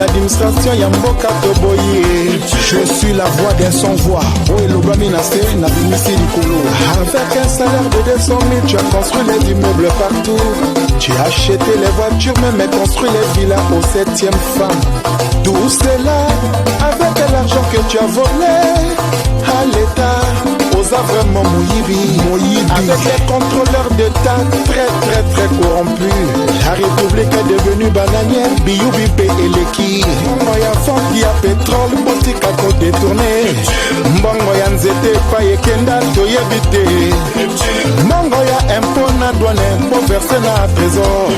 L'administration Yamboka Toboye, je suis la voix d'un sans-voix. Oh, Elobami Nasté, Nabimisi Likolo. Avec un salaire de 200 000, tu as construit les immeubles partout. Tu as acheté les voitures, même construit les villas aux 7e femmes. Tout cela avec l'argent que tu as volé à l'État, aux vraiment Moyibi. Avec les contrôleurs d'État très corrompus. La République est devenue bananière, Biyubi et Leki. Mbongo ya fonds ya pétrole, boutique à côté détourné. Mbongo ya nzete pa yekenda toyebite. Mbongo ya impôt na douane, impôt versé na trésor.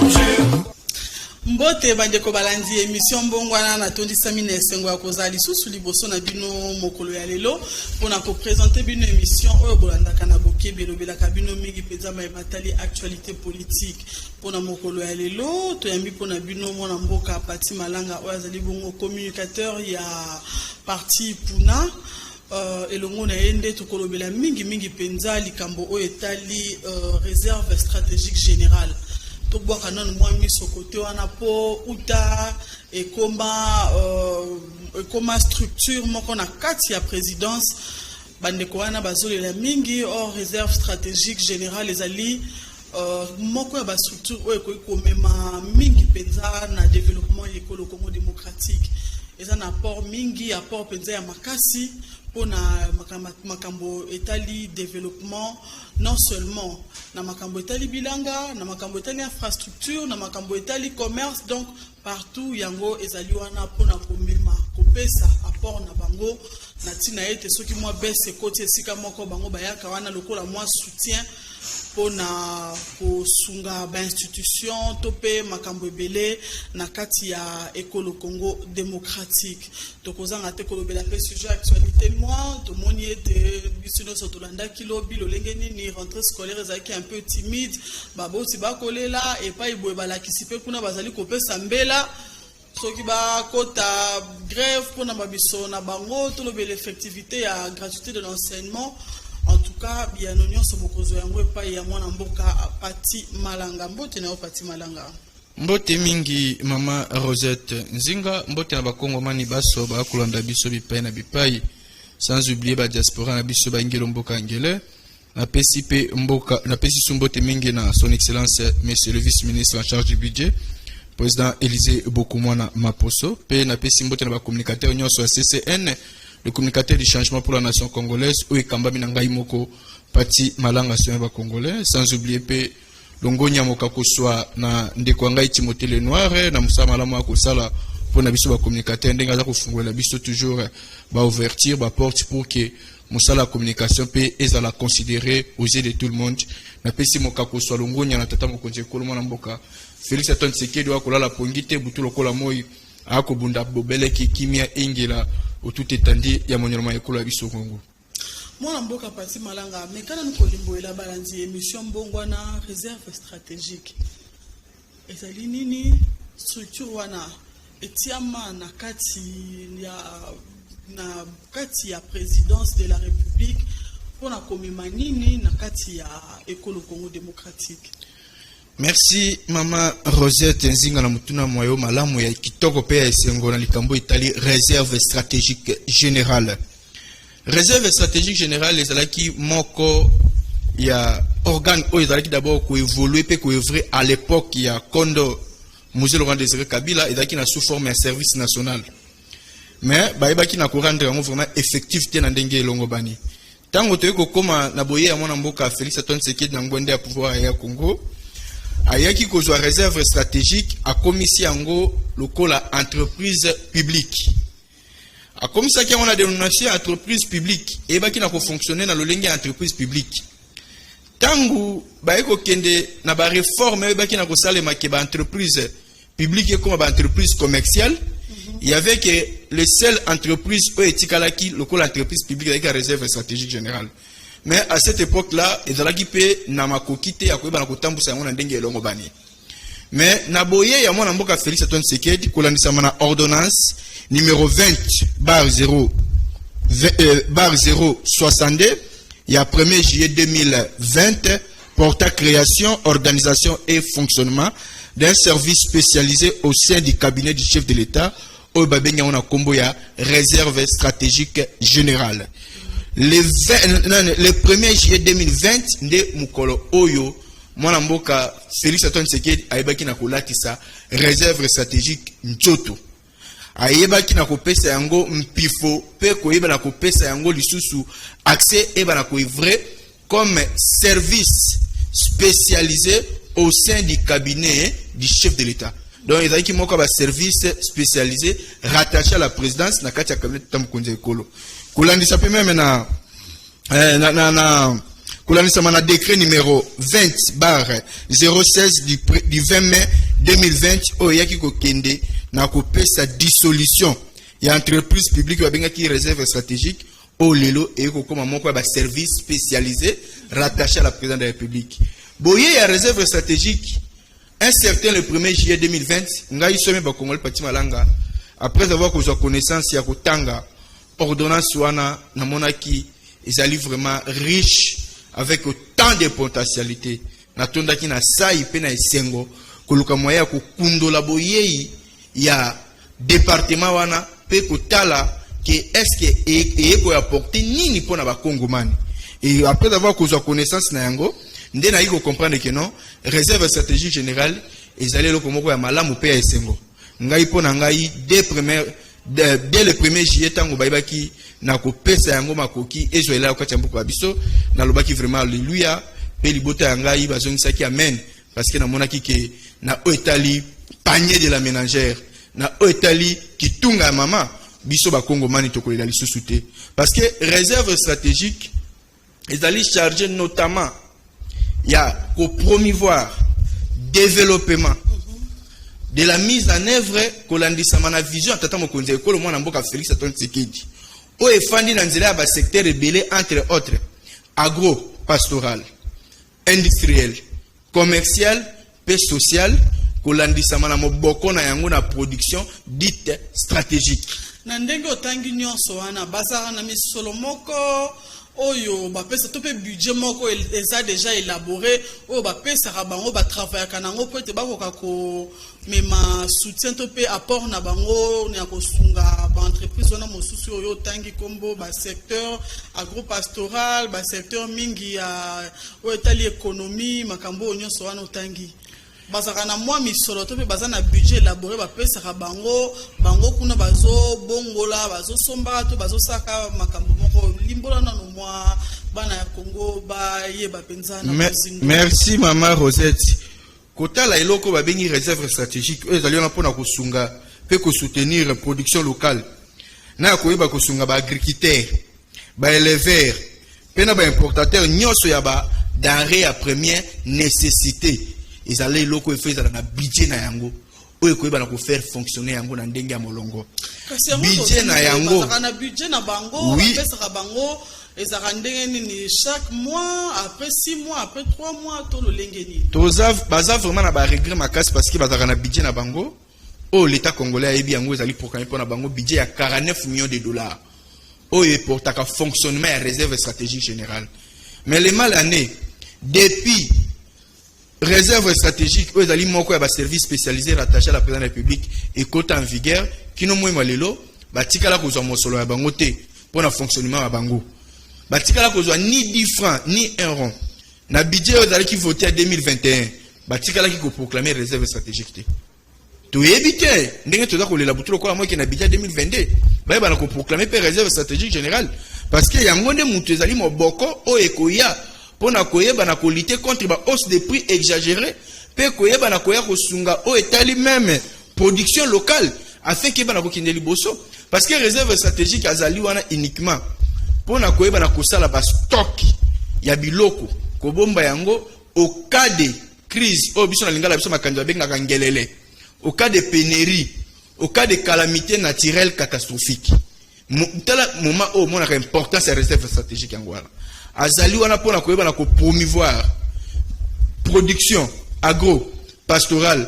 Mbote bandeko balandi émission mbongwana na tondisa mine esengo ya kozali susu liboso na bino mokolo ya lelo pona ko présenter bino émission oyo bolandaka na bokebi lobelaka bino mingi penza matali actualité politique pona mokolo ya lelo toyambi pona bino mwana mboka Pati Malanga oyo azali bongo communicateur ya parti Puna elongo na yende tokolobela mingi penza likambo oyo etali réserve stratégique générale. To boka non moi miso côté wana po uta et comment structure moko na kati ya présidence bandeko wana bazolela mingi hors réserve stratégique générale ezali moko ya ba structure oyo komema mingi penza na développement ekolo Congo démocratique eza na apport mingi apport penza ya makasi pona makambo etali développement non seulement na makambo etali bilanga na makambo etali infrastructure na makambo etali commerce donc partout yango ezali wana pona komema kopesa apport na bango na tina ete soki mwa bese koti esika moko bango bayaka wana lokola mwa soutien pona kosunga ba institution topé makambo ebele na kati ya ekolo Congo démocratique tokozanga te kolobela pe sujet actualité moi to moni ete bisino sotolanda kilo bilolenge nini rentrée scolaire ezaki un peu timide baboti bakolela et pas iboye balakisi pe kuna bazali kopesa mbela soki ba kota grève pona babiso na bango tolobela effectivité ya gratuité de l'enseignement. En tout cas, bien nous sommes mokozo yango pa ya mwana mboka Pati Malanga mbote na Pati Malanga. Mbote mingi mama Rosette Nzinga mbote na bakongo mani baso ba kulanda biso bipai na bipai sans oublier ba diaspora na biso ba ngelo mboka ngele na PCP mboka na PCP mbote mingi na son excellence monsieur le vice-ministre en charge du budget président Élisée Bokumwana Maposo pe na PCP mbote na ba communicateur nyonso ya CCN le communicateur du changement pour la nation congolaise, Oekamba Minangai Moko, Pati Malanga Soyaba Congolais, sans oublier pe Longonya Mokako soit na Ndekwangai Timothée Le Noir, na Moussa Malama Kosala pour na biso ba communicateur, Ndengaza Kofungwe la biso toujours ba ouverture, ba porte pour que Moussa la communication pe ezala considérée aux yeux de tout le monde. Na pesi Mokako soit Longonya na tata Mokonje Koloma na Mboka. Félix Antoine Tshisekedi wa kola la pongite butu lokola moi ako bunda bobele ki kimia ingela au tout étendu ya monyoroma ekolo ya biso Congo. Mwana mboka Pati Malanga mekana nkolimbo ela balanzi émission mbongwana réserve stratégique. Ezali nini structure wana etiama na kati ya présidence de la République pona komema nini na kati ya ekolo Congo démocratique. Merci Mama Rosette Nzinga na mutuna moyo malamu ya kitoko pe ya esengo na likambo itali réserve stratégique générale. Réserve stratégique générale ezalaki moko ya organe oyo ezalaki d'abord ko évoluer pe ko œuvrer à l'époque ya Kondo Mzee Laurent Désiré Kabila ezalaki na sous forme ya service national. Mais baibaki na ko rendre vraiment effectif te na ndenge elongo bani. Tango toyeko koma na boye ya mwana mboka Félix Antoine Tshisekedi na ngwende ya pouvoir ya Congo. Ayaki kozwa réserve stratégique a komisi yango lokola entreprise publique. A komisa ki on a dénomination entreprise publique et baki na ko fonctionner na lolenge entreprise publique. Tangu baeko kende na ba réforme baki na ko salema ke ba entreprise publique comme ba entreprise commerciale. Il y avait que les seules entreprises où etikalaki lokola entreprise publique avec la réserve stratégique générale. Mais à cette époque-là, il y a des namakokite à quoi banakotambusa yango na ndenge elongo bani. Mais naboye ya mwana mboka Félix Antoine Tshisekedi kolandisa mana ordonnance numéro 20/062 ya 1er juillet 2020 portant création, organisation et fonctionnement d'un service spécialisé au sein du cabinet du chef de l'État oyo babengi on a combo ya réserve stratégique générale. Le 1er juillet 2020 nde mukolo oyo mwana mboka Félix Antoine Tshisekedi ayebaki na kolatisa réserve stratégique nzoto. Ayebaki na kopesa yango mpifo pe koyeba na kopesa yango lisusu accès eba na koivrer comme service spécialisé au sein du cabinet du chef de l'État. Donc il y a qui moko ba service spécialisé rattaché à la présidence na kati ya cabinet Tamukonze Ekolo. Kulandisa pe même na kulandisa na décret numéro 20/016 du 20 mai 2020 o yaki ko kende na kopesa dissolution ya entreprise publique babenga ki réserve stratégique au lelo et ko koma moko ba service spécialisé rattaché à la présidence de la République. Boye ya réserve stratégique un certain le 1er juillet 2020 ngai somé ba Congolais Pati Malanga après avoir causé connaissance ya kotanga ordonnance wana na monaki ezali vraiment riche avec autant de potentialités na tondaki na sai pe na esengo koluka moya ko kundola boye ya département wana pe kotala que est-ce que eko apporter nini pona ba Kongomani. Et après avoir causé connaissance na yango ndé na iko comprendre que non réserve stratégique générale ezali loko moko ya malamu pe ya esengo ngai pona ngai dès le 1er juillet tango baibaki na kopesa yango makoki ezoela okati mbuko ya biso na lobaki vraiment alléluia pe libota ya ngai bazongisaki amen parce que na monaki ke na oetali panier de la ménagère na oetali kitunga ya mama biso ba Kongomani tokolela lisusu te parce que réserve stratégique ezali chargé notamment ya ko promouvoir développement de la mise en œuvre kolandisama na vision tata mokonzi ekolo mwana mboka Félix Antoine Tshisekedi o efandi na nzela ya ba secteur ebele entre autres agro pastoral industriel commercial pe social kolandisama na moboko na yango na production dite stratégique na ndenge otangi nyonso wana bazara na misolo moko oyo bapesa to pe budget moko eza déjà élaboré oyo bapesa bango ba travailler kanango po te bakoka ko mema soutien to pe apport na bango na kosunga ba entreprise wana mosusu oyo tangi kombo ba secteur agropastoral ba secteur mingi ya oyo tali économie makambo nyonso wana otangi bazaka na mwa misolo to pe bazana budget élaboré bapesa bango kuna bazo bongola bazo somba to bazo saka makambo moko limbola na no mwa bana ya Congo ba yeba penzana bazinga. Merci maman Rosette. Kota la eloko ba bengi réserve stratégique ezali na pona kosunga pe ko soutenir production locale na ko yeba kosunga ba agriculteur ba éleveur pe na ba importateur nyoso ya ba denrée à première nécessité. Ils allaient loko efeza na budget na yango oyo koyeba na ko faire fonctionner yango na ndenge ya molongo budget na yango na budget na bango pesa bango ezaka ndenge nini chaque mois après 6 mois après 3 mois to lo lengeni toza baza vraiment na ba regret makasi parce que bazaka na budget na bango oh l'état congolais ayebi yango ezali programmé pour na bango budget ya 49 millions de dollars oyo portaka fonctionnement ya réserve stratégique générale mais le mal année depuis réserve stratégique aux ali moko ya ba service spécialisé rattaché à la présidence de la République et côté en vigueur kino moi lelo batikala kozwa mosolo ya bango te pour na fonctionnement ya bango batikala kozwa ni 10 francs ni 1 rond na budget aux ali qui voté en 2021 batikala ki ko proclamer réserve stratégique te to éviter ndenge toza ko lela butulo ko moi ki na budget 2022 ba na ko proclamer pe réserve stratégique générale parce que yango nde mutu ezali moboko o ekoya pour na koyeba na ko lutter contre ba hausse des prix exagérée pe koyeba na koya ko sunga o etali même production locale afin que ba na ko kinde liboso parce que réserve stratégique azali wana uniquement pour na koyeba na ko sala ba stock ya biloko ko bomba yango au cas de crise o biso na lingala biso makanja benga kangelele au cas de pénurie au cas de calamité naturelle catastrophique tala moment au mon importance ya réserve stratégique yango wana azali wana pona koyeba na ko promouvoir production agro pastoral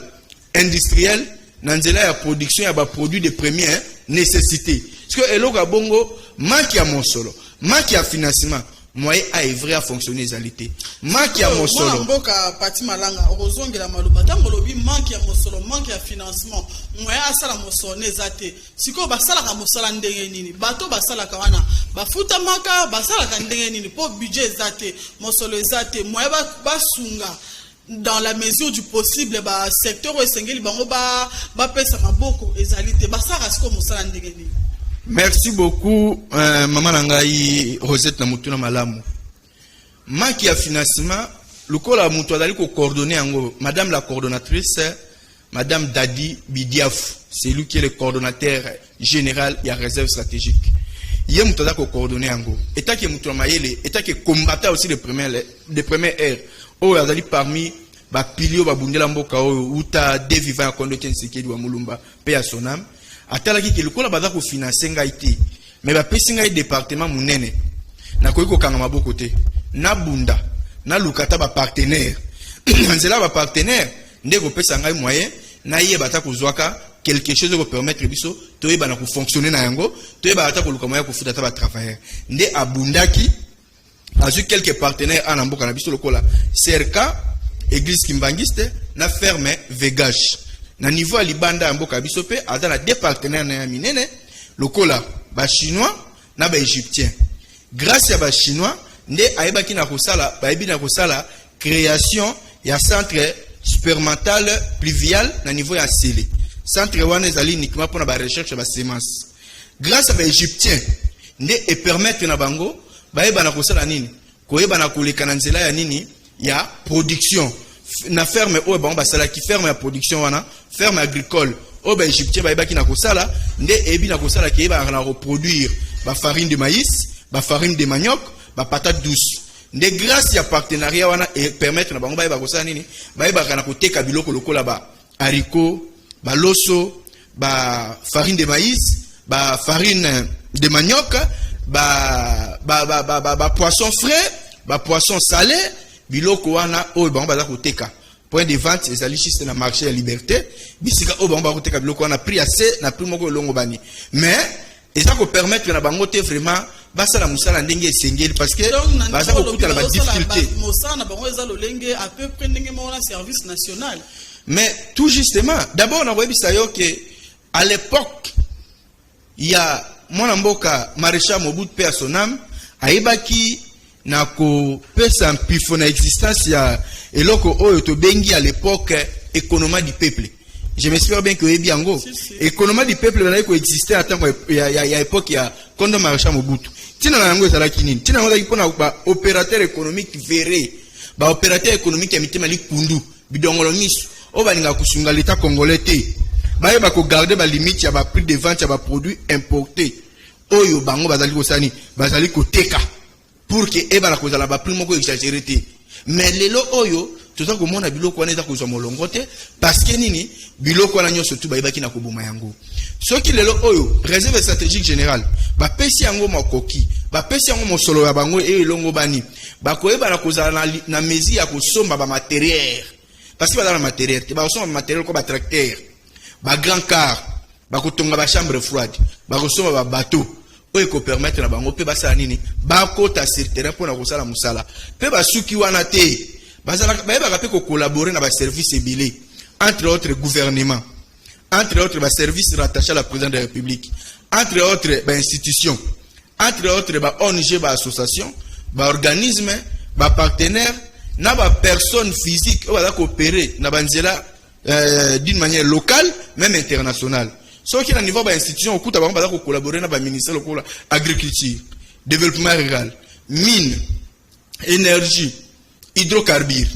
industriel na nzela ya production ya ba produits de première nécessité parce que eloko bongo manque ya mosolo manque ya financement moyen à œuvrer à fonctionner ezalité manque ya mosolo mboka pati malanga ozongela maluba tango lobi manque ya mosolo manque ya financement moyen asala mosolo nezate siko basala ka mosala ndenge nini bato basala ka wana bafuta maka basala ka ndenge nini po budget ezate mosolo ezate moyen basunga dans la mesure du possible ba secteur esengeli bango ba pesa maboko ezalité basala siko mosala ndenge nini. Merci beaucoup, maman Nangai Rosette na mutuna malamu. Manque ya financement, le kola mutu adali ko coordonner ango, madame la coordonnatrice, madame Dadi Bidiaf, c'est lui qui est le coordonnateur général ya réserve stratégique. Yé mutu adali ko coordonner ango. État que mutu mayele, état que combattant aussi les premières heures. Oh adali parmi ba pilio ba bundela mboka o uta de vivant kondo tensekedi wa mulumba pe ya sonam. Atalaki ki lukola baza ko financer ngai te mais ba pesi ngai département munene na koyi ko kanga maboko te na bunda na lukata ba partenaire nzela ba partenaire ndeko pesa ngai moyen na ye bata kozwaka quelque chose ko permettre biso to yeba na ko fonctionner na yango to yeba ata ko luka moyen ko futa ta ba travailler nde abundaki azu quelques partenaires en mboka na biso lokola cerca église kimbangiste na ferme vegage. Na niveau à Libanda en Boka Bisope, à dans la deux partenaires na minene, lokola ba chinois na ba égyptien. Grâce à ba chinois, nde aibaki na kosala, ba ebi na kosala création ya centre spermatal pluvial na niveau ya Sélé. Centre wana ezali uniquement pour la recherche ba semences. Grâce à ba égyptien, nde et permettre na bango ba eba na kosala nini? Koyeba na koleka na nzela ya nini? Ya production. Na ferme o ba basala ki ferme ya production wana ferme agricole o ba égyptien ba ebaki na kosala nde ebi na kosala ki ba na reproduire ba farine de maïs ba farine de manioc ba patate douce nde grâce ya partenariat wana et permettre na bango ba kosala nini ba na koteka biloko lokola ba haricot ba loso ba farine de maïs ba farine de manioc ba poisson frais ba poisson salé biloko wana o ba baza koteka point de vente ezali juste na marché ya liberté bisika o ba koteka biloko wana prix assez na prix moko longo bani mais eza ko permettre na bango te vraiment basala musala ndenge esengeli parce que baza ko kutala ba difficulté musala na bango eza lolenge à peu près ndenge mona service national mais tout justement d'abord na webisa yo que à l'époque il y a mwana mboka maréchal Mobutu pe à son âme aibaki na ko pesa mpifo na existence ya eloko oyo to bengi à l'époque économie du peuple. Je m'espère bien que ebi yango économie du peuple na ko exister à temps ya époque ya kondo maréchal Mobutu. Tina na yango ezala kinini? Tina ngo za pona ba opérateur économique verré, ba opérateur économique ya mitema likundu bidongolo miso o baninga kusunga l'état congolais te. Ba yeba ko garder ba limite ya ba prix de vente ya ba produits importés. Oyo bango bazali ko sani, bazali ko teka. Pour que eba la cause la ba primo ko exagéré té mais lelo oyo tout ça ko mona biloko wana eza ko zo molongo té parce que nini biloko wana nyoso tu ba ibaki na ko boma yango soki lelo oyo réserve stratégique générale ba pesi yango makoki ba pesi yango mosolo ya bango e elongo bani ba ko eba la cause na mezi ya ko somba ba matériel parce que ba dans la matériel te ba somba matériel ko ba tracteur ba grand car ba ko tonga ba chambre froide ba ko somba ba bateau oyo ko permettre na bango pe basala nini ba kota sur terrain pour na kosala musala pe basuki wana te bazala ba yeba pe ko collaborer na ba service ebile entre autres gouvernement entre autres ba service rattaché à la présidence de la République entre autres ba institutions entre autres ba ONG ba association ba organisme ba partenaire na ba personne physique o ba coopérer na banzela d'une manière locale même internationale. Ce qui est au niveau de l'institution, on va collaborer avec le ministère de l'Agriculture, Développement rural, mines, énergie, hydrocarbures,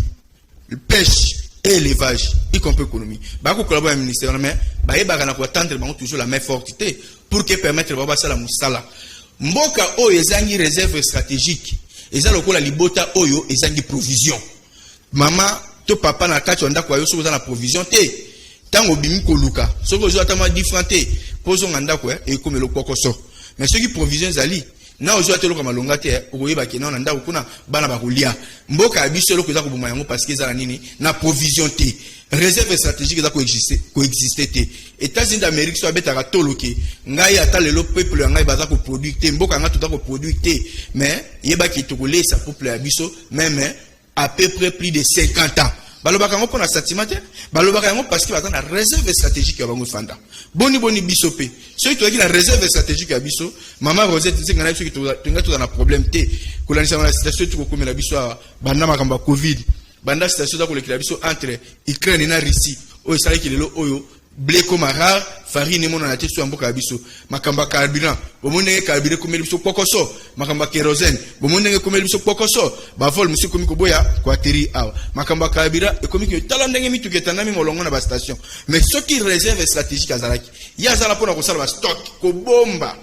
pêche et élevage, y compris l'économie. On va collaborer avec le ministère, mais on va attendre toujours la main forte pour que permettre de faire la moussala. Mboka oyo ezangi réserve stratégique, ezalo la libota oyo ezangi provision. Maman, to papa na kati onda kwa yo so na provision te. Tango bimi koluka soko zo atama différenté pozo nganda ko e komelo kokoso mais ce qui provision zali na ozwa te loka malonga te okoyeba ke na ndako kuna bana bakolia mboka ya biso eloko eza koboma yango parce que eza na nini na provision te réserve stratégique eza coexister te États-Unis d'Amérique so abetaka toloke ngai ata lelo peuple ya ngai baza koproduire te mboka nga toza koproduire te mais yebaki tokolesa peuple ya biso même à peu près plus de 50 ans balobaka yango mpona sentiment te balobaka yango parce que baza na réserve stratégique ya bango fanda boni biso pe soki tozalaki na réserve stratégique ya biso mama Rosette nzinga na biso soki tonga toza na problème te kolanisa na situation tokokomela biso banda makambo ya covid banda situation za kolekela biso entre Ukraine na Russie oyo esalaki lelo oyo blé comme rare farine mona na te so mboka ya biso makamba carburant bomone carburant komeli biso kokoso makamba kérosène bomone komeli biso kokoso ba vol monsieur komi koboya kwa teri awa makamba carburant ekomi ke tala ndenge mituketa nami molongo na ba station mais ce qui réserve stratégique azalaki ya zala pona ko sala ba stock ko bomba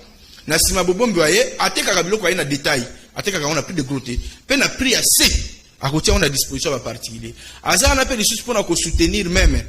na sima bobombi waye ateka biloko ayi na détail ateka on a plus de groté pe na prix assez à côté on a disposition ba particulier azala na pe les pour na soutenir même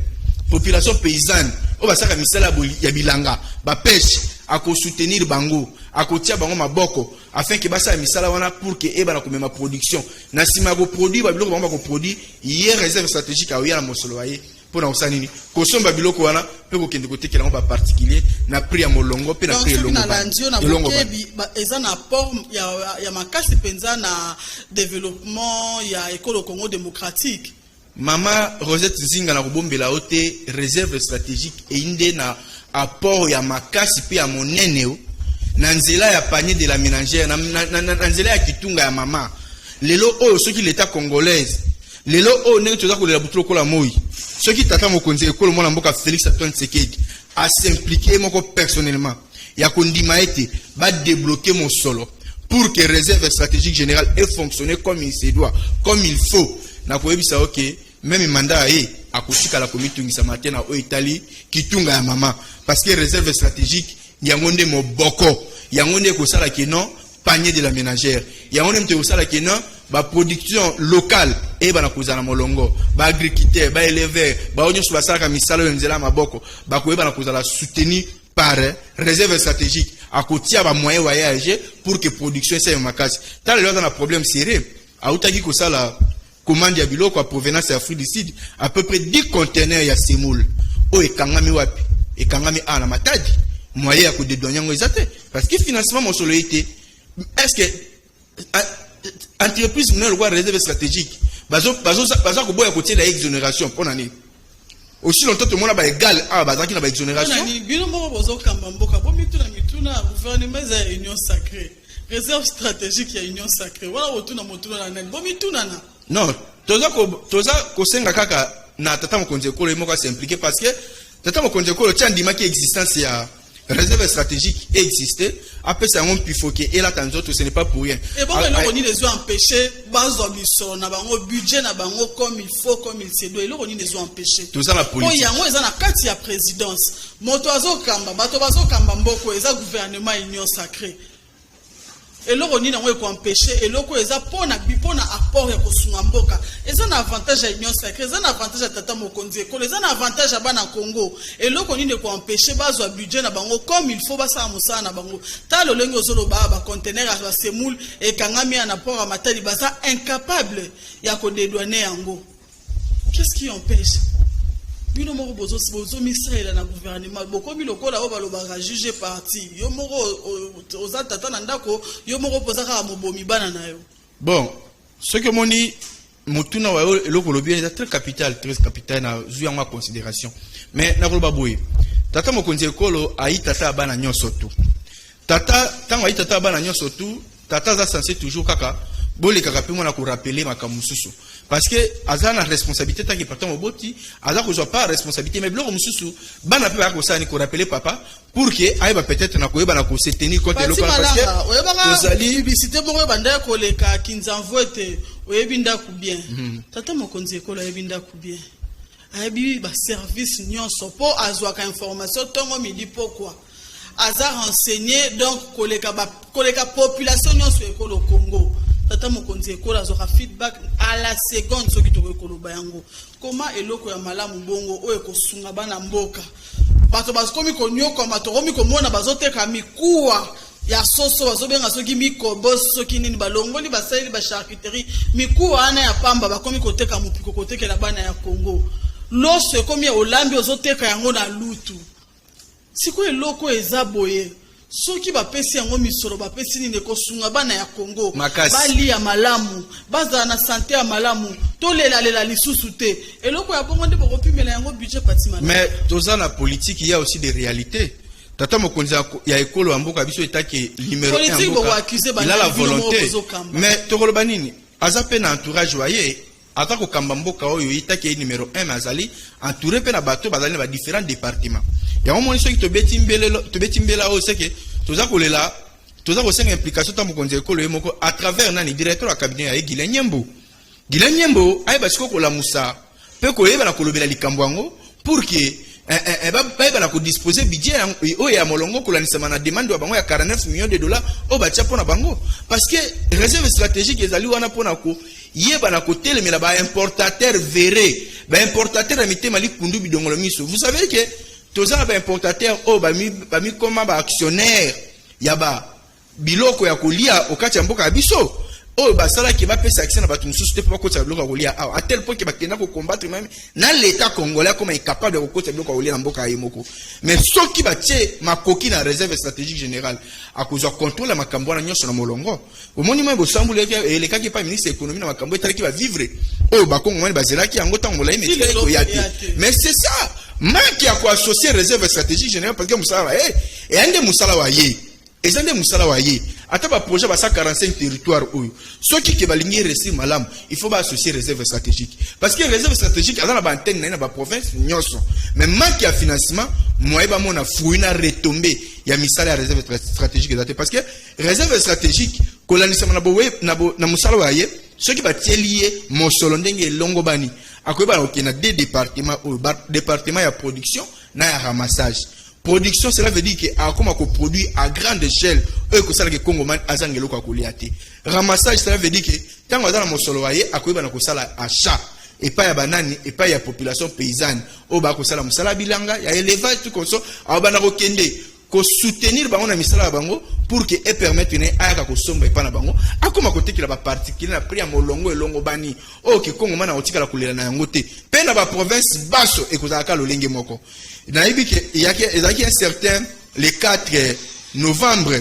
population paysanne o basaka misala ya bilanga ba pêche à soutenir bango à kotia bango maboko afin que basa misala wana pour que eba na komema production na sima go produit ba biloko bango ko produit hier réserve stratégique a ya na mosolo waye pour na osanini ko somba biloko wana pe ko kende ko tekela ba particulier na prix ya molongo pe na prix longo na bokebi eza na apport ya makasi penza na développement ya école Congo démocratique. Mama Rosette Nzinga na kobombela ote réserve stratégique et inde na apport ya makasi pe ya monene na nzela ya panier de la ménagère na nzela ya kitunga ya mama lelo oyo soki l'état congolaise lelo oyo ndenge toza kolela butuloko la moi soki tata mokonzi ekolo mwana mboka Félix Antoine Tshisekedi a s'impliquer moko personnellement ya kondima ete ba débloquer mon solo pour que réserve stratégique générale ait fonctionné comme il se doit comme il faut na koyebisa OK même mandat a kotika la komitungisa matena o Italie kitunga ya mama parce que réserve stratégique yangonde moboko yangonde ko sala ke non panier de la ménagère yangonde mte ko sala ke non ba production locale e bana kozana molongo ba agriculteur ba éleveur ba onyo ba sala ka misalo nzela maboko ba ko e bana kozala soutenir par réserve stratégique à kotia ba moyen voyager pour que production soit makasi tant le dans un problème sérieux a utaki ko sala commande ya biloko à provenance ya Afrique du Sud à peu près 10 conteneurs ya semoule o ekangami wapi ekangami na matadi moyen ya ko dédouaner ngo ezate parce que financement mon solo été est-ce que entreprise n'a le droit de réserve stratégique bazo ko boya côté la exonération pour année aussi longtemps tout le monde a égal bazaki na ba exonération ni bino mo bozo kamba mboka bo mituna gouvernement za union sacrée réserve stratégique ya union sacrée wala otuna motuna na nani bo mituna na non toza ko senga kaka na tata mokonzi ekolo emoka s'impliquer parce que tata mokonzi ekolo tient ndima ki existence ya réserve stratégique existait après ça on pifoqué et là tant d'autres ce n'est pas pour rien et bon là on dit les empêcher bazo biso na bango budget na bango comme il faut comme il se doit et là on dit les empêcher tout ça la politique yango eza na kati ya présidence moto azokamba bato bazokamba mboko eza gouvernement union sacrée et là on dit nango ko empêcher et loko eza pona apport ya kosunga mboka eza na avantage ya union sacrée eza na avantage ya tata mokonzi ekolo eza na avantage ya bana Congo et loko on dit ko empêcher bazo budget na bango comme il faut basa musana na bango talo lengo zolo ba conteneur ya semoule et kangami na port à matadi basa incapable ya ko dédouaner yango qu'est-ce qui empêche bino moko bozo mixer na gouvernement boko biloko la ba loba juger parti yo moko oza tata na ndako yo moko pozaka mobomi bana na yo bon ce que moni mutuna wa eloko lobi est très capital na zu en considération mais na koloba boye tata mokonzi ekolo ayi tata bana nyonso tu tata tango ayi tata bana nyonso tu tata za censé toujours kaka bole kaka pe mona ko rappeler makamususu parce que azana responsabilité ta qui partant au boti aza ko zo pas responsabilité mais bloko mususu bana pe ba ko sani ko rappeler papa pour que aiba peut-être na ko yeba na ko se tenir compte de local parce que ozali publicité bongo banda ko leka kinzanvoete oyebinda ku bien tata mokonzi ekolo oyebinda ku bien ayebi ba service nyonso po azwaka information tongo midi pourquoi aza renseigné donc koleka population nyonso ekolo Congo tata mokonzi ekolo azoka feedback à la seconde soki to ekolo bayango comment eloko ya malamu bongo o ekosunga bana mboka bato bazokomi konyoka bato komi komona bazoteka mikuwa ya soso bazobenga soki mikobo soki nini balongoli basali ba charcuterie miku ana ya pamba bakomi koteka mupiko kotekela bana ya Congo loso ekomi ya olambi ozoteka yango na lutu siko eloko eza boye soki bapesi yango misolo bapesi nini kosunga bana ya Congo bali ya malamu bazala na santé ya malamu tolela lela lisusu te eloko ya bongo nde bokopimela yango budget patima mais toza na politique il y a aussi des réalités tata mokonzi ya ekolo ya mboka biso etake numéro 1 ya mboka il a la volonté mais tokoloba nini aza pe na entourage waye ata kokamba mboka oyo etake numéro 1 azali entouré pe na bato bazali na ba différents départements ya omoni soki tobeti mbela oyo seke toza kolela toza kosenga implication ta mokonzi ya ekolo ye moko à travers nani directeur ya cabinet ya Guilain Nyembo ayeba siko kolamusa pe koyeba na kolobela likambo yango pour que ba na ko disposer budget o ya molongo kolanisama na demande wa bango ya 49 millions de dollars o ba tia pona bango parce que réserve stratégique ezali wana pona ko yeba na ko telemela ba importateur verré ba importateur ya mitema likundu bidongolo miso vous savez que toza ba importateur o ba mi koma ba actionnaire ya ba biloko ya kolia okati ya mboka ya biso oh basala ki ba pesa accès na batu mususu te pa kota biloko kolia à tel point que bakenda ko combattre même na l'état congolais comme incapable de kota biloko kolia na mboka ya moko mais soki ba tie makoki na réserve stratégique générale à cause de contrôle la makambo na nyonso na molongo au monument bo sambule le kaki pa ministre économie na makambo etali ki va vivre oh ba kongo ba zelaki yango tango la mais c'est ça manque ya ko associer réserve stratégique générale parce que musala et ande musala wa ye ezande musala wa ye ata ba projet ba 145 territoires oyo soki ke balingi rester malam il faut ba associer réserve stratégique parce que réserve stratégique azana ba antenne na ba province nyonso mais manque ya financement moye ba mona fouina retomber ya misala ya réserve stratégique ezate parce que réserve stratégique kolanisa na bowe na musala wa ye soki ba tielie mosolo ndenge longo bani akoyeba okena deux départements oyo département ya production na ya ramassage. Production, cela veut dire que comme on produit à grande échelle, eux que ça que Congo man azangelo kwa kuliate. Ramassage, cela veut dire que tant on a dans mon solo waye, akoyeba na kosala achat et pas ya banani et pas ya population paysanne. O ba kosala musala bilanga, ya élevage tout comme ça, abana kokende ko soutenir bango na misala bango pour que et permettre ne aya ka kosomba epana bango. Akoma kote ki la ba particulier na pri ya molongo elongo bani. O ke Congo man otikala kulela na yango te. Pe na ba province baso e kozala ka lolenge moko. Il y a un certain, le 4 novembre,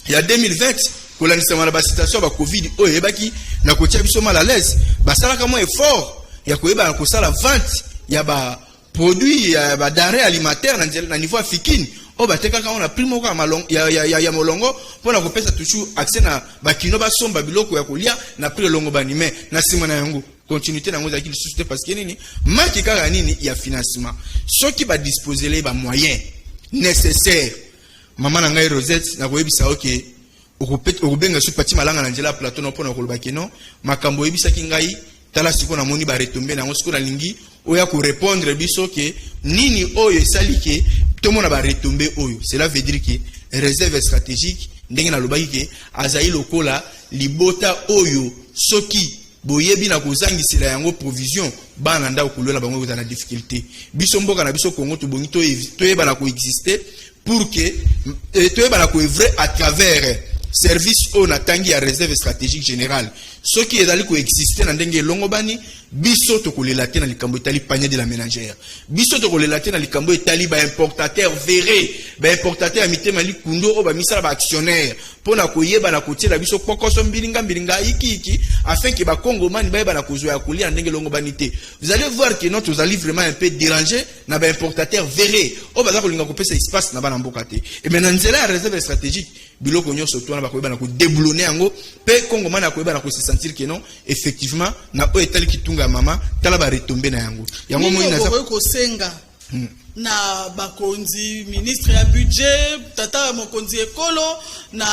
il y a 2020, pour la situation de la Covid, il y a un mal à l'aise. Il y a un effort, il y a la vente, il y a des produits, il y a des denrées alimentaires à niveau africain. Oh, bah, on a pris mon il y a molongo, pour la repère, ça toujours accès à Bakino Basson, Babiloko, Yakolia, n'a pris le longo banimé, n'a simana yango. Continuité dans nos acquis parce que nini manque il y a financement ceux qui va disposer les moyens nécessaires maman ngai Rosette na koyebisa OK okobenga su pati malanga na njela plateau no pona koloba keno makambo yebisa ki ngai tala siko na moni ba retomber na ngosiko na lingi oya ko répondre biso ke nini oyo salike to mona ba retomber oyo cela veut dire que réserve stratégique ndenge na lobaki ke azai lokola libota oyo soki boyebi na kozangisela yango provision bana nda okulola bango kozana difficulté biso mboka na biso Congo to bongi to yeba na ko exister pour que to yeba na ko œuvrer à travers service on atangi ya réserve stratégique générale ce qui est d'aller ko exister na ndenge longo bani biso to kolela te na likambo etali panier de la ménagère biso to kolela te na likambo etali ba importateur verré ba importateur ya mitema likundo o ba misala ba actionnaire pona koyeba na kotiela biso kokoso mbilinga iki afin que ba Congomani ba yeba na kozwa ya kolia ndenge longo bani te vous allez voir que notre allons vraiment un peu dérangé na ba importateur verré o ba za kolinga kopesa espace na bana mboka te et maintenant nzela ya réserve stratégique biloko nyonso to na ba koyeba na ko déblonner yango pe Congomani akoyeba na ko se sentir que non effectivement na o etali kitunga mama tala ba retomber na yango mo ina za ko senga na bakonzi ministre ya budget tata mokonzi ekolo na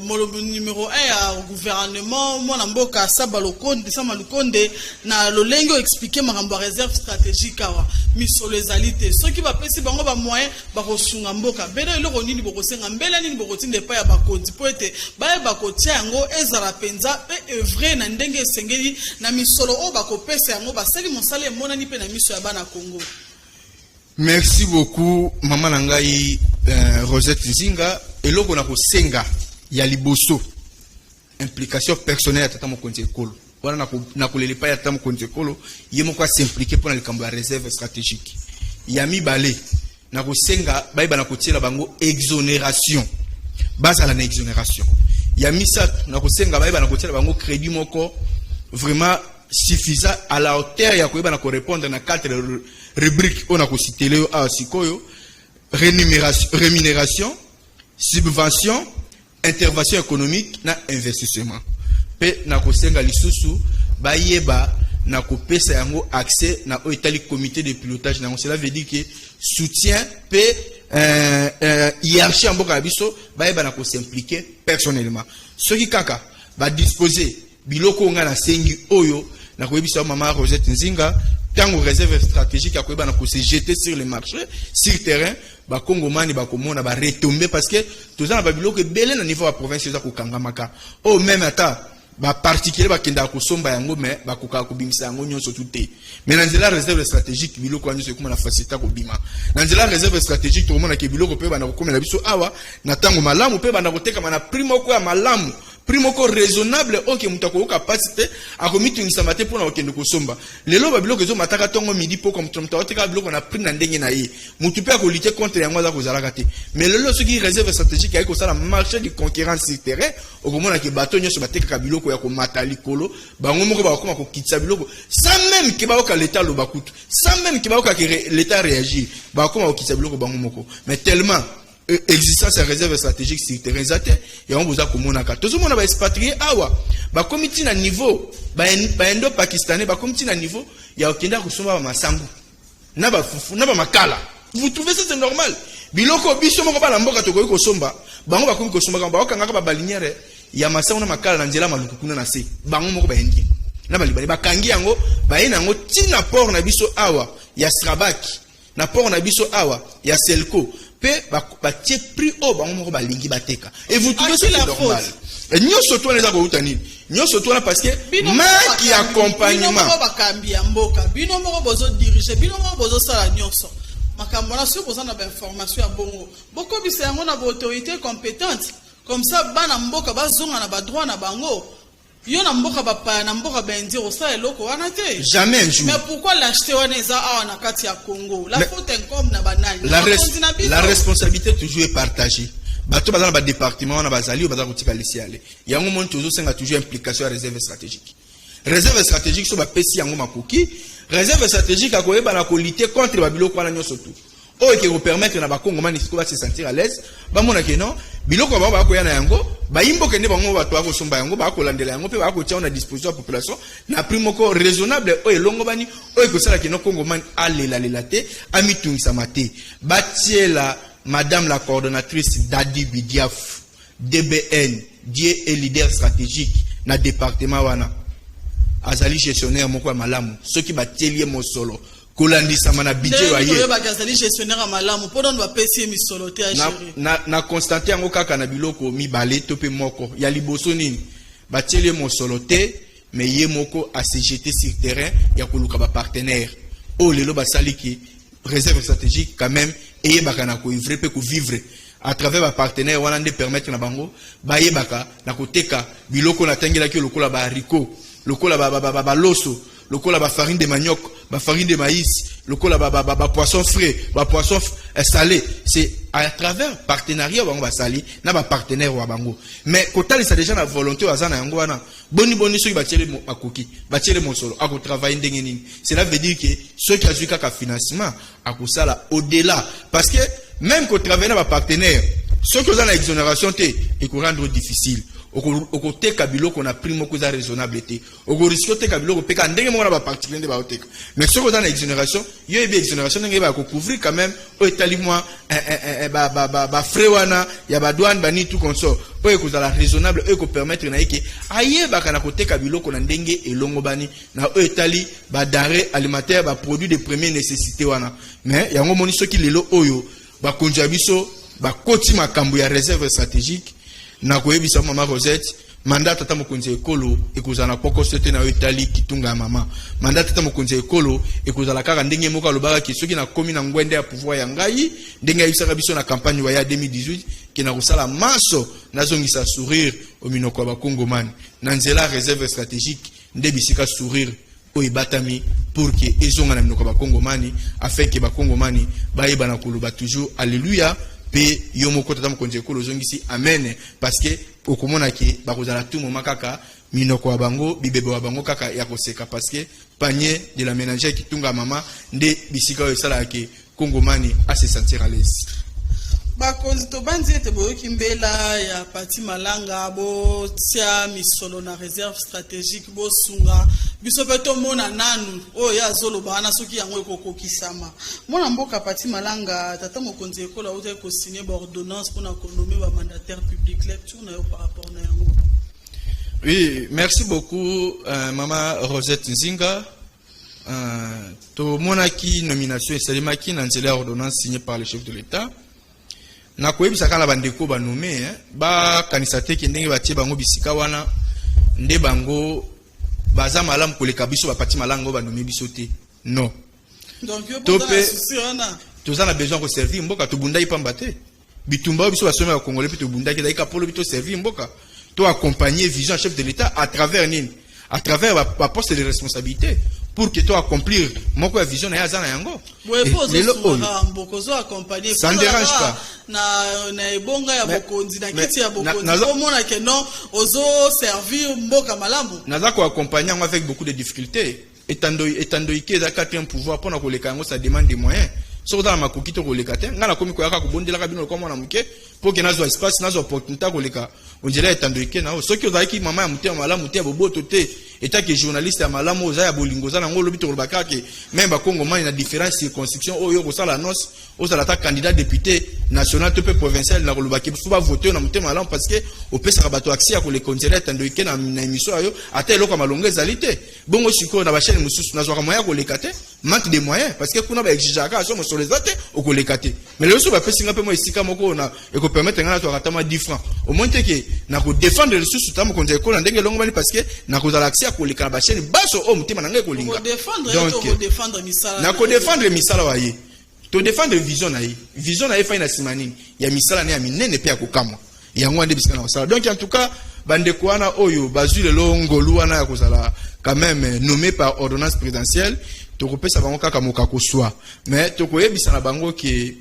molobo numéro 1 ya gouvernement mona mboka sama lukonde na lolengo expliquer makambo réserve stratégique awa misolo ezalite soki bapesi bango ba moyen ba kosunga mboka bele eloko nini bokosenga mbela nini bokotinde pa ya bakonzi po ete baye bakotia yango ezala penza pe œuvrer na ndenge esengeli na misolo o bakopesa yango basali mosala emonani pe na miso ya bana Congo. Merci beaucoup, Maman Nangai Rosette Nzinga. eloko na kosenga ya liboso implication personnelle tata mokonzi ekolo wana na kolelepa ya tata mokonzi ekolo ye moko s'impliquer pour na likambo ya réserve stratégique ya mibale na kosenga bayeba na kotiela bango exonération bazala na exonération ya misato na kosenga bayeba na kotiela bango crédit moko vraiment suffisant à la hauteur ya koyeba na ko répondre na 4 rubriques on a ko citer a sikoyo rémunération subvention intervention économique na investissement pe na kosenga lisusu bayeba na kopesa yango accès na etali comité de pilotage na cela veut dire que soutien pe hiérarchie en boka biso bayeba na ko s'impliquer personnellement ceux qui kaka ba disposer biloko nga na sengi oyo na koyebisa mama Rosette Nzinga tango réserve stratégique ya koyeba na ko se jeter sur le marché sur terrain ba kongomani ba komona ba retomber parce que toza na ba biloko belé na niveau ya province za ko kangamaka o même ata ba particulier ba kenda ko somba yango mais ba koka ko bimisa yango nyonso tuté mais na nzela réserve stratégique biloko anyo se kuma na facilité ko bima na nzela réserve stratégique to mona ke biloko pe ba na ko komela biso awa na tango malamu pe ba na ko teka mana primo ko ya malamu primo ko raisonnable ok mutako capacité a komitu ngisamate pona okende ko somba lelo ba biloko zo mataka tongo midi po comme mutako teka biloko na prix na ndenge na ye mutu pe ko lutter contre yango za ko zalaka te mais lelo ce qui réserve stratégique ay ko sala marché de concurrence sur terrain okomona ke bato nyonso bateka biloko ya ko matali kolo bango moko ba koma ko kitsa biloko sans même ke ba oka l'état lo bakutu sans même ke ba oka ke l'état réagir ba koma ko kitsa biloko bango moko mais tellement existence ya réserve stratégique sur terrain zate ya on boza komona ka tozo mona ba expatrié awa ba comité na niveau ba indo pakistanais ba comité na niveau ya okenda kusomba ba masambu na ba fufu na ba makala vous trouvez ça c'est normal biloko biso moko ba na mboka to ko somba bango ba komi ko somba ba okanga ba baliniere ya masangu na makala na nzela maluku kuna na se bango moko ba endi na ba libani ba kangi yango ba yena yango tina port na biso awa ya Strabaki na port na biso awa ya Selco pe ba tie prix au bango moko ba lingi bateka et vous trouvez ça normal et nyoso to les ko utani nyoso to na parce que manque accompagnement bino ba kambi ya mboka bino moko bozo diriger bino moko bozo sala nyoso makambo na sio boza na ba information ya bongo boko bisa yango na ba autorité compétente comme ça bana mboka bazonga na ba droit na bango yo na mboka bapa na mboka bendiro ça eloko wana te jamais un jour mais pourquoi l'acheter wana eza awa na kati ya Congo la faute incombe na banani la responsabilité toujours est partagée bato bazana ba département wana bazali bazala kotika lisiale yango mon toujours senga toujours implication à réserve stratégique so ba pesi yango makoki réserve stratégique akoyeba na ko lutter contre ba biloko wana nyoso tout o qui permettre na ba kongomani siko ba se sentir à l'aise ba mona ke non biloko ba ko yana yango ba yimbo kende bango ba to akosomba yango ba ko landela yango pe ba ko tia na disposition ya population na primo ko raisonnable o elongo bani o ko sala ke no kongomani alela te amitungisa mate ba tiela madame la coordonnatrice Dadi Bidiaf DBN die est leader stratégique na département wana azali gestionnaire moko ya malamu ceux qui ba tielie mo solo kolandisa mana budget wa ye ba gazali gestionnaire malamu podon ba pesi mi solo te a chéri na constater yango kaka na biloko mi balé to pe moko ya liboso nini ba tielie mo solo te mais ye moko a se jeter sur terrain ya koluka ba partenaire o lelo ba saliki réserve stratégique quand même et bakana ko vivre pe ko vivre à travers ba partenaire wana nde permettre na bango ba yebaka na koteka biloko na tangela ki lokola ba haricot lokola ba loso lokola ba farine de manioc ba farine de maïs lokola ba poisson frais ba poisson salé c'est à travers partenariat bango ba sali na ba partenaire wa bango mais kotali ça déjà na volonté wa zana yango wana boni soki ba tiele makoki ba tiele mosolo ako travailler ndenge nini cela veut dire que ceux qui azuka ka financement akosala au-delà parce que même ko travailler na ba partenaire ceux qui ont la exonération te et ko rendre difficile oko teka biloko na prix moko za raisonnable te oko risque teka biloko peka ndenge moko na ba particulier de ba oteka mais ceux qui ont la exonération yo e bi exonération ndenge ba ko couvrir quand même o etali moi ba frais wana ya ba douane bani tout consort o e ko za la raisonnable e ko permettre na yeke aye ba kana ko teka biloko na ndenge elongo bani na o etali ba denrées alimentaires ba produits de première nécessité wana mais yango moni soki lelo oyo ba konja biso ba koti makambo ya réserve stratégique na koyebisa mama Rosette mandat tata mokonzi ekolo ekozana poko sote na etali kitunga mama mandat tata mokonzi ekolo ekozala kaka ndenge moko alobaka ki soki na komi na ngwende ya pouvoir ya ngai ndenge ayisaka biso na campagne wa ya 2018 qui na kusala maso nazongisa sourire au minoko ba Congomani na nzela réserve stratégique nde bisika sourire o ibatami pour que ezonga na minoko ba Congomani afin que ba Congomani bayiba na kuluba toujours alléluia pe yomoko tata mokonzi ekolo zongisi amen parce que okomona ke bakozala tout moment kaka minoko wa bango bibebe wa bango kaka ya koseka parce que panier de la ménagère qui tunga mama nde bisika yo sala ke Congomani à se sentir à l'aise. Bakonzi to banzi ete boyoki mbela ya Pati Malanga bo tia misolo na réserve stratégique bo sunga biso pe to mona nanu o ya zolo bana soki yango ekokokisama mona mboka Pati Malanga tata mokonzi ekola ote ko signer ba ordonnance pour na nommer ba mandataire public lecture na yo par rapport na yango. Oui, merci beaucoup maman Rosette Nzinga. To monaki nomination esalemaki na nzela ordonnance signée par le chef de l'État. Na koyebisa kala bandeko ba nommé ba kanisa te ki ndenge batie bango bisika wana nde bango baza malamu koleka biso ba Pati Malanga ba nommé biso te. Non. Donc yo pour la souci wana. Tous a besoin de servir mboka to bunda ipamba te. Bitumba biso ba somé ba congolais puis to bunda ki daika polo bito servir mboka. To accompagner vision chef de l'État à travers nini? À travers la poste de responsabilité pour que tu accomplir mon vision na yazana yango. Ça ne dérange pas. Na ebonga ya bokonzi na kiti ya bokonzi. Komona ke non ozo servir mboka malamu. Naza ko accompagner avec beaucoup de difficultés. Étant donné que za quatrième pouvoir pour na koleka yango ça demande des moyens. Sur dans ma kokito koleka te ngana komi ko yaka ko bondela ka bino ko mona muke pour que nazo espace nazo opportunité koleka. On dirait étant donné que na so ki ozaki mama ya mutema malamu te boboto te état que journaliste ya malamu oza ya bolingo za nango lobi to kolbaka ke même ba Congomani na différentes circonscriptions oyo ko sala noce ozala ta candidat député national to pe provincial na kolbaki faut ba voter na mutema malamu parce que au pesa bato accès ko le considérer étant donné que na émission ayo ata eloko malonga ezalité bongo siko na ba chaîne mususu na zo moyen ko lekate manque de moyens parce que kuna ba exigaka so sur les autres au kolekate mais le so ba pesinga pe mo esika moko na e ko permettre ngana to akatama 10 francs au moins te que na ko défendre les sous tamo konza ko na ndenge longo bali parce que na ko za accès ko lekala ba chaîne baso o mutima na ngai ko linga donc défendre misala na ko défendre misala wa ye to défendre vision na ye fa ina simanini ya misala ne ya minene pe akokama yango ande bisika na sala donc en tout cas bande ko wana oyo bazui le ngolu wana ya kozala quand même nommé par ordonnance présidentielle to kopesa bango kaka moka ko soi mais to koyebisa na bango ke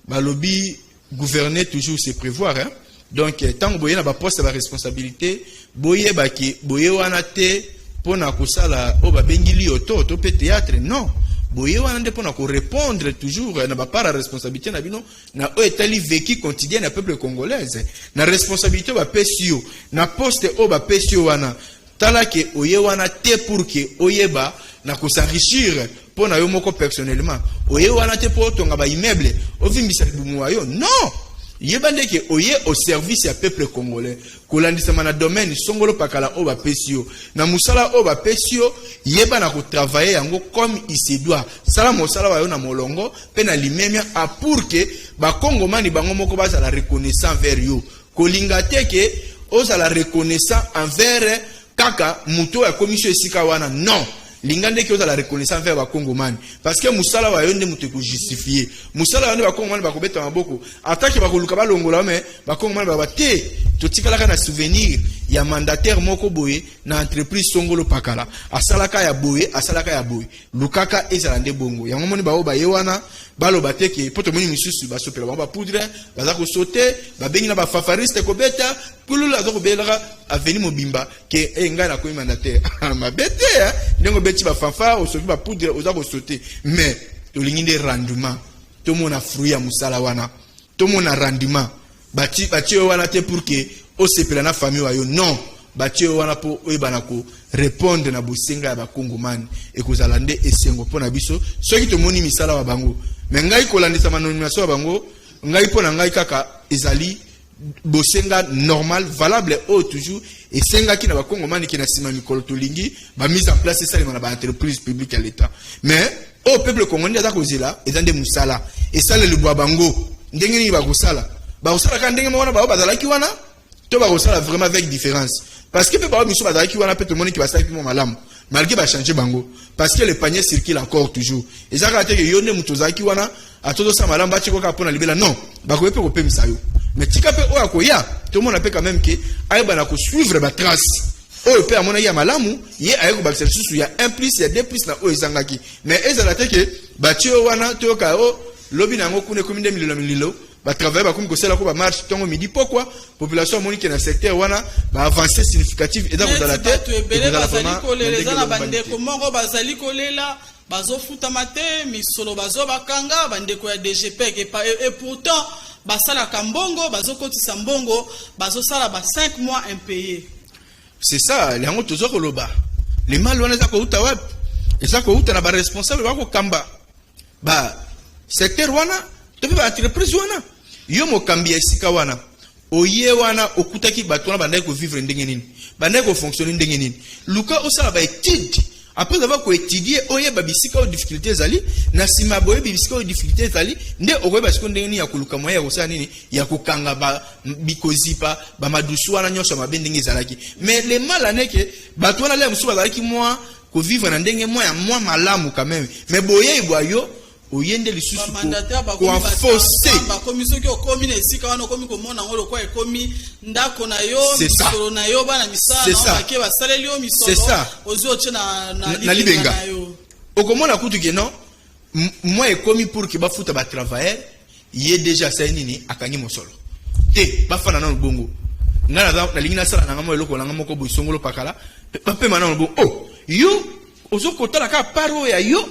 balobi gouverner toujours c'est prévoir hein. Donc tant que boye na ba poste ba responsabilité boye ba ki boye wana te pona kosala o ba bengili oto to pe théâtre non boye wana nde pona ko répondre toujours na ba para responsabilité na bino na o etali vécu quotidien na peuple congolaise na responsabilité ba pesio na poste o ba pesio wana tala ke oye wana te pour que oyeba na ko s'enrichir pona yo moko personnellement oye wana te pour tonga ba immeuble o vimbisa bumu ayo non yebande ke oye au service ya peuple congolais kolandisa na domaine songolo pakala o ba pesio na musala o ba pesio yeba na ko travailler yango comme il se doit sala mosala wa yo na molongo pe na limemia a pour que ba Congomani bango moko ba la reconnaissance vers yo kolinga te ke o la reconnaissance envers kaka muto ya commission esika wana non lingande ki la reconnaissance vers ba Congomani parce que musala wa yonde muto ko justifier musala wa ba Congomani ba ko beta maboko attaque ba ko luka ba longola mais ba Congomani ba te to tikala na souvenir ya mandataire moko boye na entreprise songolo pakala asalaka ya boye lukaka ezala nde bongo yango moni ba o ba yewana balo bateke poto moni misusu ba sopela ba poudre ba za ko sauter ba bengi na ba fafariste ko beta kulula zo ko belaka aveni mobimba ke enga na ko mandataire mabete ndengo beti ba fafa o soki ba poudre o za ko sauter mais to linginde rendement to mona fruit ya musala wana to mona rendement bati wana te pour que o sepela na famille wa yo non bati wana po oyebana ko répondre na bosenga ya ba Congomani e kozala nde esengo pona biso soki to moni misala wa bango mais ngai kolandisa nomination wa bango ngai pona ngai kaka ezali bosenga normal valable o toujours esenga ki na ba Congomani ki na sima mikolo tolingi ba mise en place ça na ba entreprise publique à l'état mais au peuple congolais za kozela ezande musala esala le bwa bango ndenge ni ba kosala ka ndenge mona ba bazalaki wana to ba kosala vraiment avec différence parce que pe ba biso bazalaki wana pe to moni ki basaki mo malamu malgré ba changer bango parce que le panier circule encore toujours ezaka te que yone mutozaki wana atozo sa malamba chiko ka pona libela non ba ko pe ko pemisa yo mais tika pe o akoya tout le monde appelle quand même que ayeba na ko suivre ba trace o pe amona ya malamu ye ayeko ba susu ya 1 plus ya 2 plus na o ezangaki mais ezala te que ba tio wana to ka o lobi na ngo kune kominde mililo ba travailler ba comme ko sela ko ba marche tongo midi pourquoi population monique na secteur wana ba avancer significative et dans la tête les ana bande ko mongo bazali kolela bazofuta mate misolo bazo bakanga bande ko ya DGP et pourtant basala kambongo bazokotisa mbongo bazosala ba 5 mois impayés. C'est ça les ngo tozo ko loba les mal wana za ko uta wapi eza ko uta na ba responsable ba ko kamba ba secteur wana to ba entreprise wana yo mo kambia esika wana oye wana okutaki bato wana bandai ko vivre ndenge nini bandai ko fonctionner ndenge nini luka osala ba étude après avoir ko étudier oye ba bisika o difficultés zali na sima boye bisika o difficultés zali nde okoye ba siko ndenge nini ya kuluka moya osala nini ya kokanga ba bikozipa ba madusu wana nyonso mabe ndenge zalaki mais le mal aneke bato wana le musu bazalaki moi ko vivre na ndenge moya moi malamu quand même mais boye boyo oyende lisusu ko enforcer ba commission ki okomi na esika wana okomi ko mona ngolo kwa ekomi ndako na yo misolo na yo bana misala na ke ba saleli yo misolo ozi oche na libenga okomona kutu ke non moi ekomi pour que ba futa ba travailler ye déjà ça nini akangi mosolo te ba fana na bongo ngala na lingina sala na ngamo eloko na ngamo ko bosongolo pakala ba pe mana bongo oh yo ozo kotala ka paro ya yo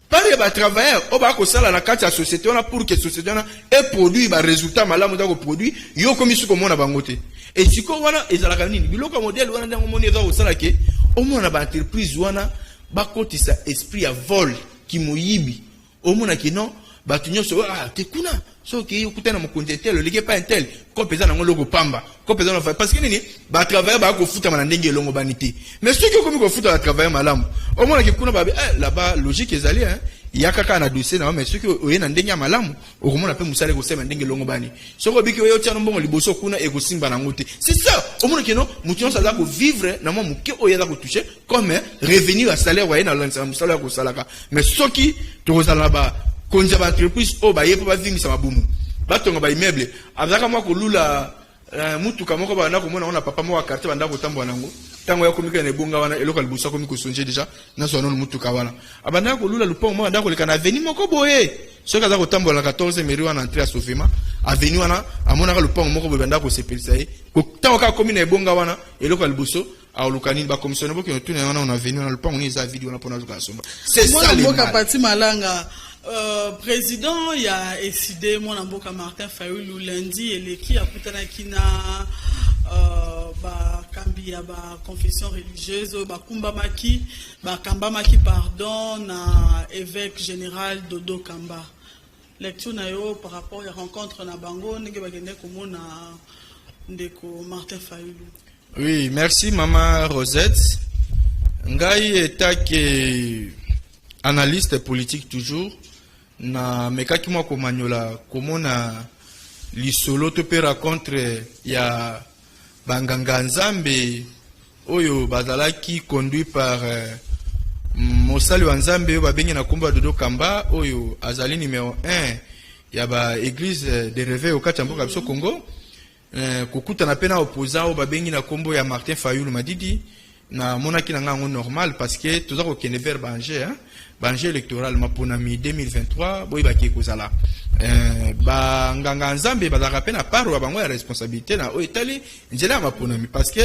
pare ba travailler o ba ko sala na kati ya société on a pour que société on a et produit ba résultat malamu da ko produit yo komi su ko mona bangote et siko wana ezala kanini biloko modèle wana ndango moni za ko sala ke o mona ba entreprise wana ba kotisa esprit à vol ki moyibi o mona ki non ba tunyo so te kuna so ki ukutana mo contentel le pas intel ko pesa na ngolo ko pamba ko pesa na parce que nini ba travailler ba ko futa mana ndenge longo banité mais ceux qui komi ko futa ba travailler malamu au moins ki kuna ba là-bas logique ezali hein yakaka na dossier na mais ceux qui oyena ndenge malamu au moins na pe musale ko sema ndenge longo bani so ko biki oyo tiano mbongo liboso kuna e ko simba na ngote c'est ça au moins que non mution ça za ko vivre na mo muke oyo za ko toucher comme revenu à salaire wa na lansa musala ko salaka mais ceux qui to kozala ba konja ba entreprise o ba yepo ba vimisa mabumu batonga ba immeuble azaka mwa ko lula mutu kamoko ba na ko mona ona papa mo wa quartier banda ko tambwa nango tango ya komika na ebonga wana eloko libusa komi ko sonje déjà na so non mutu ka wana abanda ko lula lupongo mo banda ko leka na avenue moko boye so kaza ko tambola 14 mairie wana entrée à Sofema avenue wana amona ka lupongo moko boye banda ko sepelisa ye ko tango ka komi na ebonga wana eloko libuso a olukani ba commissionnaire boko tuna wana on avenue wana lupongo ni za video wana pona zuka somba c'est ça les mboka pati malanga président il a décidé mon amboka Martin Fayulu lundi et l'équipe a putana kina ba kambi ya ba confession religieuse ba kumba maki ba kamba maki pardon na évêque général Dodo Kamba lecture na yo par rapport à la rencontre na bango ndenge ba gende komona ndeko Martin Fayulu. Oui, merci maman Rosette. Ngai etake analyste politique toujours na mekaki mwa komanyola komona lisolo to pe rencontre ya banganga nzambe oyo bazalaki conduit par mosali wa nzambe ba bengi na komba Dodo Kamba oyo azali numéro 1 ya ba église de réveil au Kachamboka biso Congo kokuta na pena opposant o ba bengi na kombo ya Martin Fayulu Madidi na monaki na ngango normal parce que toza ko kene vers banger hein banger électoral maponami 2023 boy ba ki kozala ba nganga nzambe ba za pena paro bango ya responsabilité na o etali nzela maponami parce que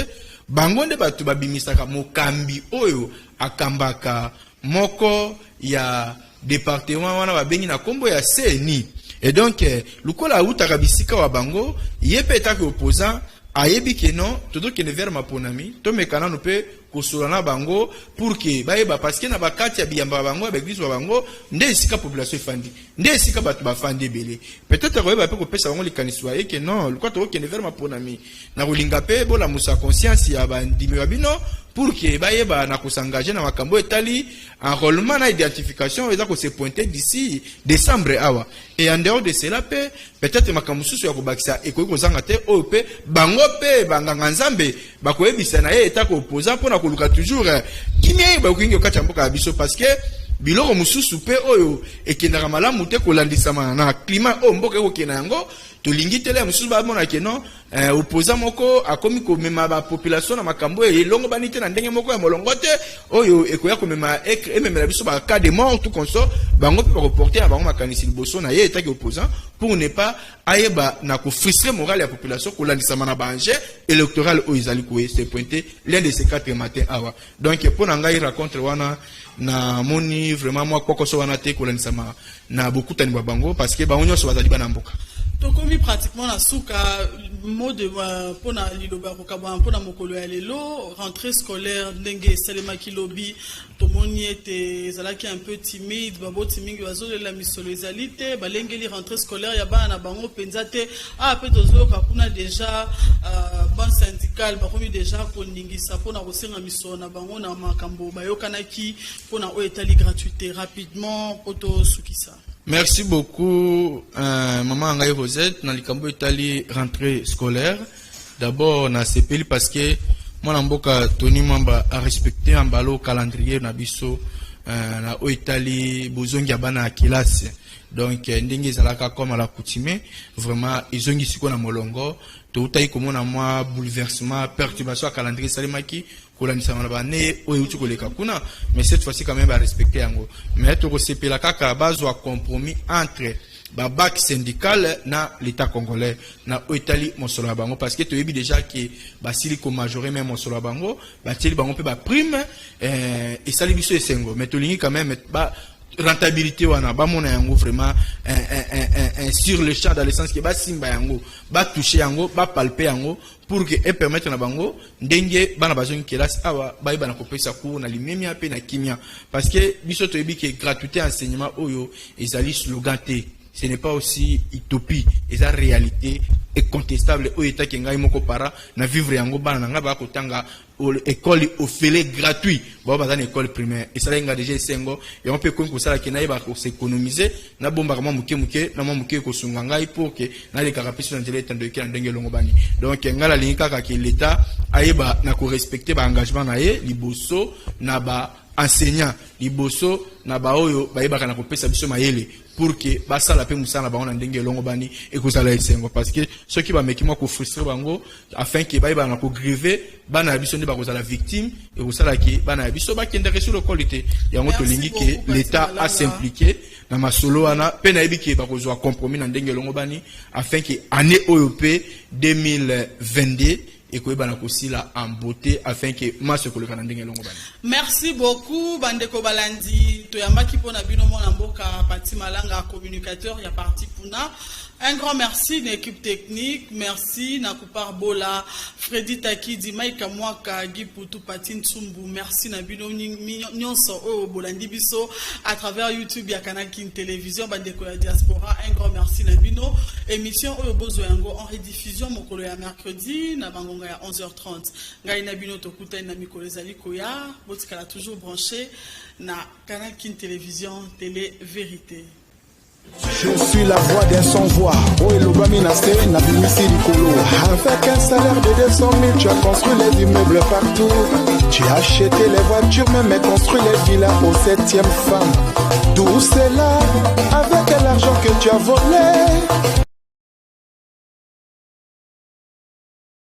bango nde batu babimisaka mokambi oyo akambaka moko ya département wana ba bengi na kombo ya CNI et donc lukola utaka bisika wa bango yepeta ko opposant ayebi ke non todo ke ne vers maponami to mekana no pe kosolana bango pour que bayeba parce que na bakati ya biyamba bango ba église wa bango nde esika population fandi nde esika batu ba fandi belé peut-être ko yeba pe ko pesa bango likaniswa ye ke non lukola to ke ne vers maponami na kolinga pe bola musa conscience ya bandimi wa bino pour que bayeba na kosangager na makambo etali enrôlement na identification eza ko se pointer d'ici décembre awa et en dehors de cela peut-être makambo susu ya ko bakisa ekoki kozanga te o pe bango pe banganga nzambe bakoyebisa na ye eta ko opposa pona mpona koluka toujours kimia ba kuingi okati mboka biso parce que biloko mususu pe oyo ekendaka malamu te kolandisama na climat o mboka ekokena yango tolingi tele mususu bamona ke non opposant moko akomi komema ba population na makambo elongo bani te na ndenge moko ya molongo te oyo ekoya komema ememela biso ba cas de mort tout conso bango pe reporter na bango makanisi liboso na ye etaki opposant pour ne pas ayeba na ko frustrer moral ya population kolandisama na banje électoral o izali ko se pointer l'un de ces 4 matins awa donc pour ngai raconter wana na moni vraiment moi kokoso wana te kolandisama na beaucoup tani bango parce que bango nyonso bazali bana mboka. Tokomi pratiquement la souka mot de pona liloba kokaba pona mokolo ya lelo rentrée scolaire ndenge salema kilobi tomoni ete zalaki un peu timide babo timingi bazole la misolo ezalite balengeli rentrée scolaire ya bana bango penzate pe tozo kakuna déjà ban syndical bakomi déjà koningisa pona kosenga misolo na bango na makambo bayokanaki pona o etali gratuité rapidement poto sukisa. Merci beaucoup, maman Angaï Rosette, dans le Cambo Italie rentrée scolaire. D'abord, na CPL parce que moi, n'amboka Tony Mamba a respecté un ballot calendrier na biso na o Italie bozongi abana a classe. Donc, ndenge zalaka comme à la coutume, vraiment, ils ont ici qu'on a molongo. Tout a eu comme on a moi bouleversement, perturbation à calendrier salimaki. Mais cette fois-ci quand même à respecter yango. Mais tu recevez la kaka base ou compromis entre ba bac syndical na l'état congolais na Italie mosolo bango parce que tu as vu déjà que ba siliko majoré même mosolo bango ba teli bango pe ba prime et sali biso esengo mais tu lingi quand même ba rentabilité wana ba mona yango vraiment sur le champ dans le sens que ba simba yango ba toucher yango ba palper yango pour que et permettre na bango ndenge bana bazongi classe awa ba ibana kopesa cours na limemia pe na kimia parce que biso to yebi que gratuité enseignement oyo ezali slogan te ce n'est pas aussi utopie et la réalité est contestable au état kenga moko para na vivre yango bana nga ba kotanga école ofele gratuit ba ba dans école primaire et ça nga déjà sengo et on peut qu'on ça ki na ba ko s'économiser na bomba kama muke na muke ko sunga ngai pour que na les carapaces dans les temps de ki ndenge longo bani donc nga la linka ka ki l'état ayeba na ko respecter ba engagement na ye liboso na ba enseignant liboso na ba oyo ba yeba kana ko pesa biso mayele pour que basa la pe musana ba on ndenge longo bani et ko sala esengo parce que ceux qui va meki moi ko frustrer bango afin que ba yeba na ko griver bana biso ndi ba ko sala victime et ko sala ki bana biso ba kende sur le qualité yango to lingi que l'état a s'impliquer na masolo wana pe na yebi ki ba ko zo compromis na ndenge longo bani afin que année OEP 2022 et que bana kosila en beauté afin que masse ko le kana ndenge longo bani. Merci beaucoup bandeko balandi to yambaki pona bino mona mboka Pati Malanga communicateur ya parti puna. Un grand merci de l'équipe technique, merci Nakupar Bola, Freddy Takidi, Maïka Mwaka, Guy Poutou, Patine Tsumbu, merci Nabino Nyonso, Bolandi Biso, à travers YouTube, Canal King Télévision, Bandeko la Diaspora, un grand merci Nabino. Émission Oyobozo Yango en rediffusion, Mokolo ya mercredi, Nabangonga à 11h30. Ngai Nabino Tokuta Namiko Lezali Koya, Botikala toujours branché, na Canal King Télévision, Télé Vérité. Je suis la voix d'un sans-voix. Oh, et l'Obaminaste, Nabimisi Nicolo. Avec un salaire de 200 000, tu as construit les immeubles partout. Tu as acheté les voitures, même construit les villas aux 7e femmes. Tout cela avec l'argent que tu as volé.